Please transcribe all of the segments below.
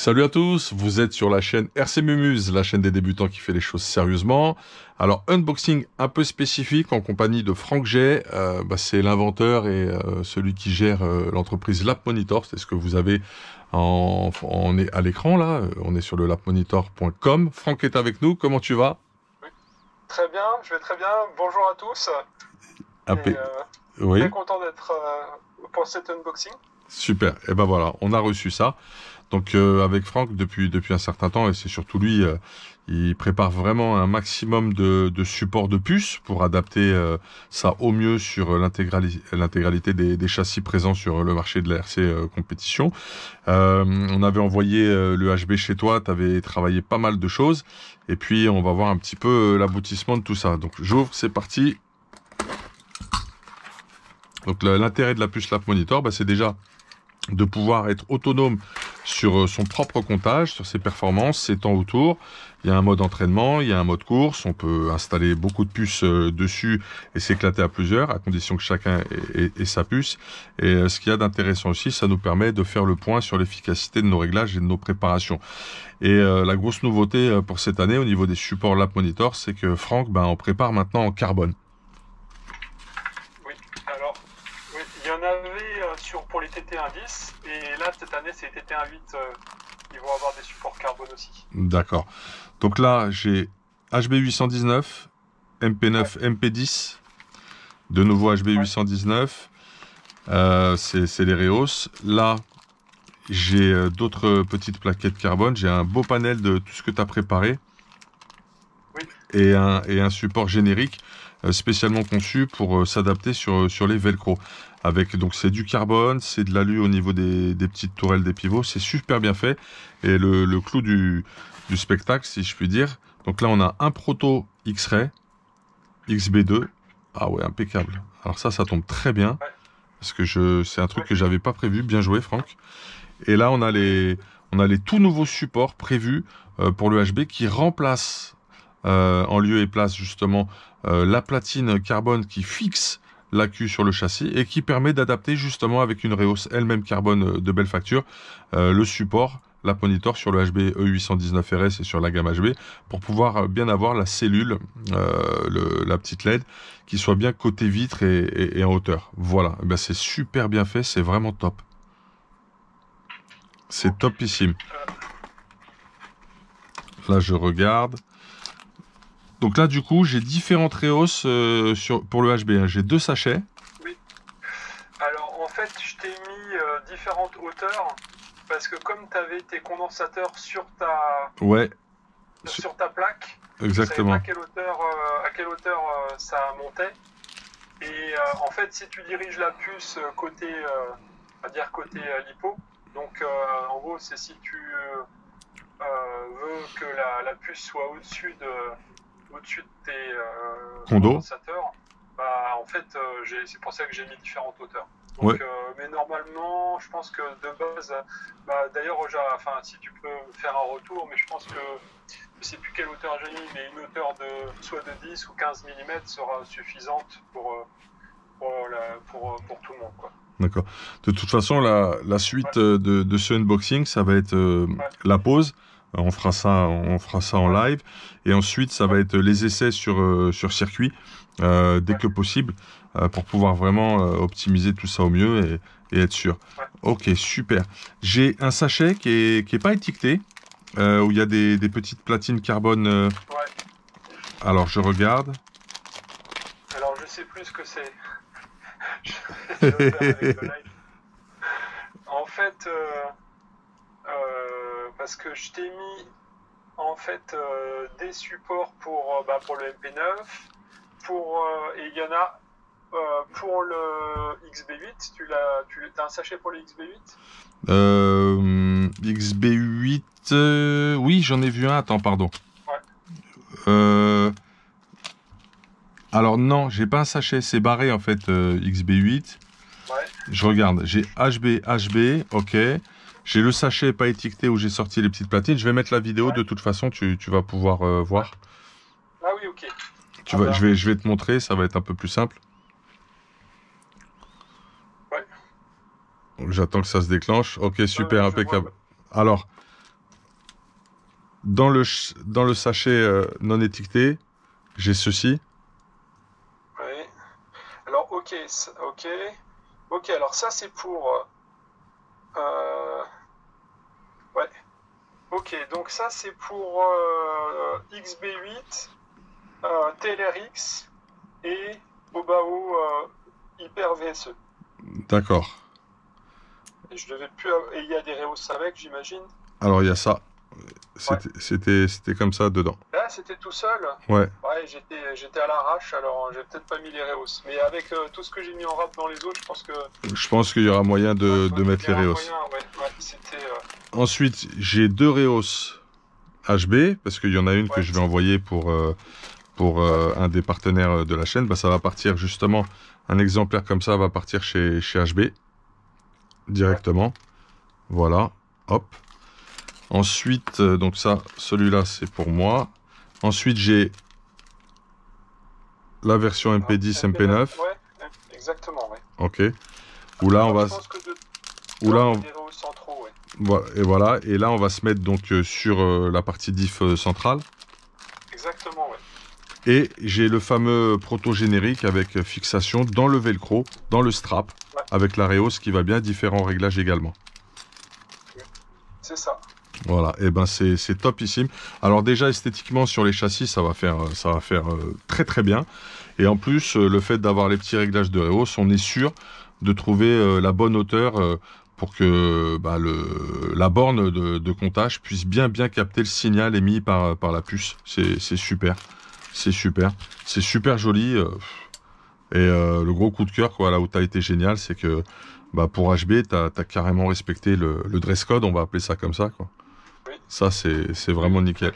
Salut à tous, vous êtes sur la chaîne RC Mumuse, la chaîne des débutants qui fait les choses sérieusement. Alors, unboxing un peu spécifique en compagnie de Franck Jay, c'est l'inventeur et celui qui gère l'entreprise LapMonitor, c'est ce que vous avez à l'écran là, on est sur le lapmonitor.com. Franck est avec nous, comment tu vas? Oui, très bien, je vais très bien. Bonjour à tous. Et AP. très Oui, content d'être pour cet unboxing. super, et ben voilà, on a reçu ça. Donc avec Franck depuis un certain temps, et c'est surtout lui, il prépare vraiment un maximum de supports de puces pour adapter ça au mieux sur l'intégralité des châssis présents sur le marché de la RC compétition. On avait envoyé le HB chez toi, tu avais travaillé pas mal de choses, et puis on va voir un petit peu l'aboutissement de tout ça. Donc j'ouvre, c'est parti. Donc l'intérêt de la puce Lap Monitor, c'est déjà de pouvoir être autonome sur son propre comptage, sur ses performances, ses temps autour. Il y a un mode entraînement, il y a un mode course, on peut installer beaucoup de puces dessus et s'éclater à plusieurs, à condition que chacun ait sa puce. Et ce qu'il y a d'intéressant aussi, ça nous permet de faire le point sur l'efficacité de nos réglages et de nos préparations. Et la grosse nouveauté pour cette année au niveau des supports Lap Monitor, c'est que Franck, on prépare maintenant en carbone. Oui, alors, oui, il y en avait pour les TT110, et là, cette année, c'est les TT18 qui vont avoir des supports carbone aussi. D'accord. Donc là, j'ai HB819, Ouais, MP9, MP10, de nouveau ouais, HB819, c'est les Reos. Là, j'ai d'autres petites plaquettes carbone, j'ai un beau panel de tout ce que tu as préparé oui, et un support générique spécialement conçu pour s'adapter sur les velcro. Avec, donc c'est du carbone, c'est de l'alu au niveau des petites tourelles des pivots, c'est super bien fait. Et le clou du spectacle, si je puis dire. Donc là, on a un proto X-Ray, XB2. Ah ouais, impeccable. Alors ça tombe très bien. ouais, Parce que c'est un truc ouais, que j'avais pas prévu. Bien joué, Franck. Et là, on a les tout nouveaux supports prévus pour le HB qui remplacent en lieu et place justement la platine carbone qui fixe l'accu sur le châssis et qui permet d'adapter justement avec une Reos elle-même carbone de belle facture le support, la Monitor sur le HB E819 RS et sur la gamme HB pour pouvoir bien avoir la cellule, la petite LED qui soit bien côté vitre et en hauteur. Voilà, c'est super bien fait, c'est vraiment top. C'est ok. topissime. Euh, Là, je regarde. Donc là, du coup, j'ai différentes Reos pour le HB, hein. J'ai deux sachets. oui, alors en fait, je t'ai mis différentes hauteurs, parce que comme tu avais tes condensateurs Ouais, sur ta plaque, je savais pas exactement. à quelle hauteur ça montait. Et en fait, si tu diriges la puce côté, on va dire côté lipo, donc en gros, c'est si tu veux que la puce soit au-dessus de tes Condo. condensateurs, en fait, c'est pour ça que j'ai mis différentes hauteurs. Ouais. Donc, mais normalement, je pense que de base, d'ailleurs, enfin, si tu peux faire un retour, mais je pense que je sais plus quelle hauteur j'ai mis, mais une hauteur de soit de 10 ou 15 mm sera suffisante pour tout le monde, quoi. D'accord. De toute façon, la Ouais, suite de ce unboxing, ça va être ouais, la pause. On fera ça en ouais, live. Et ensuite, ça va ouais, être les essais sur circuit, dès ouais, que possible, pour pouvoir vraiment optimiser tout ça au mieux et être sûr. ouais, Ok, super. J'ai un sachet qui est pas étiqueté, où il y a des petites platines carbone. ouais. Alors, je regarde. Alors, je sais plus ce que c'est. J'ai ouvert avec le live. En fait, parce que je t'ai mis en fait des supports pour le MP9, et il y en a pour le XB8. T'as un sachet pour le XB8? XB8, oui, j'en ai vu un. Attends, pardon. Ouais, Euh, alors non, j'ai pas un sachet, c'est barré en fait, XB8. ouais, Je regarde, j'ai HB, HB, ok. J'ai le sachet pas étiqueté où j'ai sorti les petites platines. Je vais mettre la vidéo, ouais, de toute façon, tu vas pouvoir ouais. voir. Ah oui, ok. Tu Ah vas, bah, je vais te montrer, ça va être un peu plus simple. ouais, Donc, j'attends que ça se déclenche. Ok, ouais, super, ouais, je vois. impeccable. Alors, dans le sachet non étiqueté, j'ai ceci. Oui. Alors, ok, ok. Ok, alors ça, c'est pour... ouais. Ok, donc ça, c'est pour XB8, TLRX et Obao Hyper VSE. D'accord. Et je devais plus... Et il y a des Reos avec, j'imagine. Alors, il y a ça. Ouais. C'était comme ça dedans. Là, c'était tout seul. Ouais. Ouais, j'étais à l'arrache, alors j'ai peut-être pas mis les Reos. Mais avec tout ce que j'ai mis en rap dans les autres, je pense que... Je pense qu'il y aura moyen de ouais, mettre il y les aura Reos. moyen, ouais, c'était... Ensuite, j'ai 2 Reos HB, parce qu'il y en a une que ouais, je vais envoyer pour un des partenaires de la chaîne. Bah, ça va partir justement, un exemplaire comme ça va partir chez HB directement. Ouais. Voilà, hop. Ensuite, donc ça, celui-là, c'est pour moi. Ensuite, j'ai la version MP10, MP9. Ouais, exactement, ouais. Ok. Où là, on va... Où là, on... centraux, ouais. Voilà, et voilà. Et là, on va se mettre donc sur la partie diff centrale. Exactement, ouais. Et j'ai le fameux proto générique avec fixation dans le velcro, dans le strap, ouais. Avec la Reos qui va bien, différents réglages également. C'est ça. Voilà, et ben c'est topissime. Alors déjà esthétiquement sur les châssis, ça va faire très très bien. Et en plus, le fait d'avoir les petits réglages de Reos, on est sûr de trouver la bonne hauteur pour que bah, la borne de comptage puisse bien capter le signal émis par la puce. C'est super, c'est super, c'est super joli. Et le gros coup de cœur, quoi, là où tu as été génial, c'est que bah, pour HB, tu as carrément respecté le dress code, on va appeler ça comme ça, quoi. Oui. Ça, c'est vraiment nickel.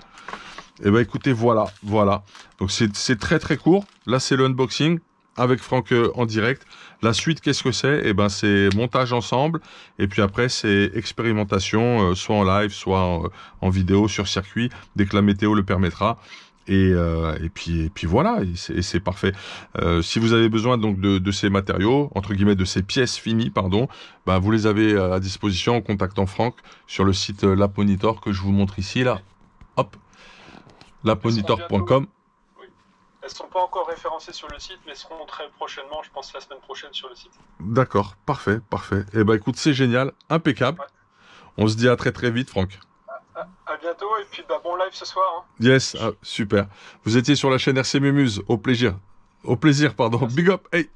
Et bah écoutez, voilà. Donc c'est très très court. Là, c'est le unboxing avec Franck en direct. La suite, qu'est-ce que c'est? Et ben c'est montage ensemble. Et puis après, c'est expérimentation, soit en live, soit en vidéo sur circuit, dès que la météo le permettra. Et puis voilà, et c'est parfait. Si vous avez besoin donc de ces matériaux, entre guillemets de ces pièces finies, pardon, bah vous les avez à disposition en contactant Franck sur le site Laponitor que je vous montre ici là. Hop, laponitor.com. Oui. Elles sont pas encore référencées sur le site, mais seront très prochainement, je pense la semaine prochaine sur le site. D'accord, parfait. Et bah écoute, c'est génial, impeccable. Ouais. On se dit à très très vite, Franck. À bientôt, et puis bah, bon live ce soir. Hein. Yes, super. Vous étiez sur la chaîne RC Mémuse. Au plaisir. Merci. Big up. Hey.